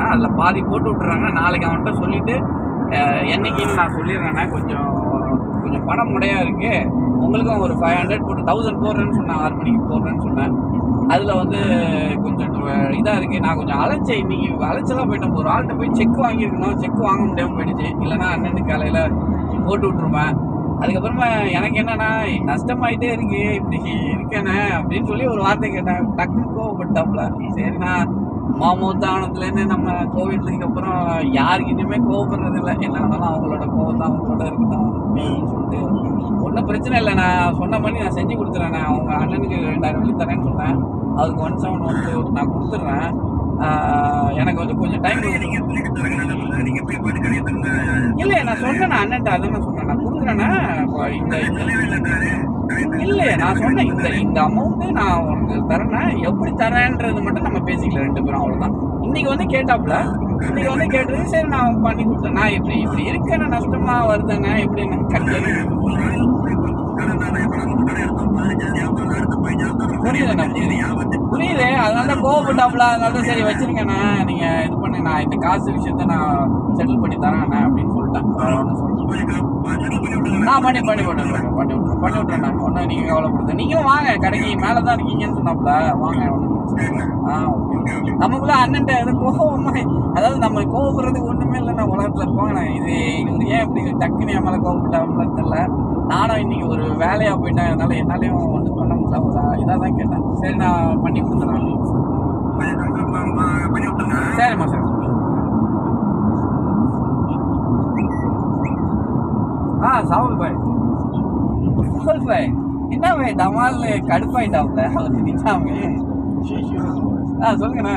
கொடுத்துட்றேண்ணா. அதில் பாதி போட்டு விட்டுறாங்க. நாளைக்கு அவன்கிட்ட சொல்லிவிட்டு என்னைக்குன்னு நான் சொல்லிடுறேண்ணா. கொஞ்சம் பணம் முடையாக இருக்குது, உங்களுக்கும் ஒரு 500 போட்டு 1000 போடுறேன்னு சொன்னேன். 6 மணிக்கு போடுறேன்னு சொன்னேன். அதில் வந்து கொஞ்சம் இதாக இருக்குது. நான் கொஞ்சம் அலைச்சேன், இன்றைக்கி அலைச்சலாக போயிட்டேன். ஒரு ஆள்கிட்ட போய் செக் வாங்கியிருக்கணும், செக் வாங்க முடியாமல் போயிடுச்சு. இல்லைனா அண்ணனுக்கு காலையில் போட்டு விட்ருவேன். அதுக்கப்புறமா எனக்கு என்னன்னா நஷ்டமாயிட்டே இருக்கு, இப்படி இருக்கேனே அப்படின்னு சொல்லி ஒரு வார்த்தை கேட்டேன். டக்குன்னு கோவப்பட்டாப்புல. சரிண்ணா, மாமூத்தானத்துலேருந்து நம்ம கோவிட்லக்கு அப்புறம் யாருக்கிட்டையுமே கோவப்படுறது இல்லை. என்ன ஆனாலும் அவங்களோட கோவம் தான் அவங்களோட இருக்கட்டும் அப்படின்னு சொல்லிட்டு ஒன்றும் பிரச்சனை இல்லை, நான் சொன்ன மாதிரி நான் செஞ்சு கொடுத்துறேண்ணே. அவங்க அண்ணனுக்கு 2000 வழி தரேன்னு சொன்னேன். அதுக்கு 1712 நான் கொடுத்துட்றேன். எனக்கு வந்து கொஞ்சம் டைம் இல்லையே, நான் சொன்னேன் அண்ணன்ட்ட, அதான் நான் சொன்னேன், நான் கொடுக்குறேண்ணே. இல்லையே, நான் சொன்னேன் இந்த அமௌண்ட்டு நான் உனக்கு தரேன்னா எப்படி தரேன்றது மட்டும் நம்ம பேசிக்கலாம் 2 பேரும், அவ்வளோதான். இன்னைக்கு வந்து கேட்டாப்புல, இன்னைக்கு வந்து கேட்டது சரி நான் பண்ணி கொடுத்தேன். நான் இப்படி இருக்கேன்னா நஷ்டமாக வருதுண்ணே, எப்படி எனக்கு கல்வி புரியுது. அதனால தான் கோவப்பட்டாப்புல. அதனால தான் சரி வச்சிருக்கேண்ணா, நீங்கள் இது பண்ணி நான் இந்த காசு விஷயத்த நான் செட்டில் பண்ணி தரேண்ணே அப்படின்னு சொல்லிட்டேன். நான் பண்ணி விட்றேண்ணா. ஒன்றும் நீங்கள் கவலைப்படுது. நீங்களும் வாங்க கடைக்கு, மேலே தான் இருக்கீங்கன்னு சொன்னாப்புல, வாங்க. நமக்குள்ள அண்ணன்ட்ட எது கோவமா, அதாவது நம்ம கோவப்படுறதுக்கு ஒன்றுமே இல்லைண்ணா உலகத்தில் இருப்பாங்கண்ணா. இது இவர் ஏன் இப்படி டக்குன்னு என் மேலே கோவப்பட்டாப்புலன்னு தெரியல. நானும் இன்னைக்கு ஒரு வேலையாக போயிட்டேன், அதனால என்னாலையும் ஒன்றும் பண்ண முடியல. ஒரு இதாக தான் கேட்டேன். சரி நான் பண்ணி கொடுத்துறேன். சரிம்மா சார். சாகுல் பாய் என்ன பாய் டமால் கடுப்பாயிட்டாப்ல அவர் திட்டாம. சொல்லுங்கண்ணா.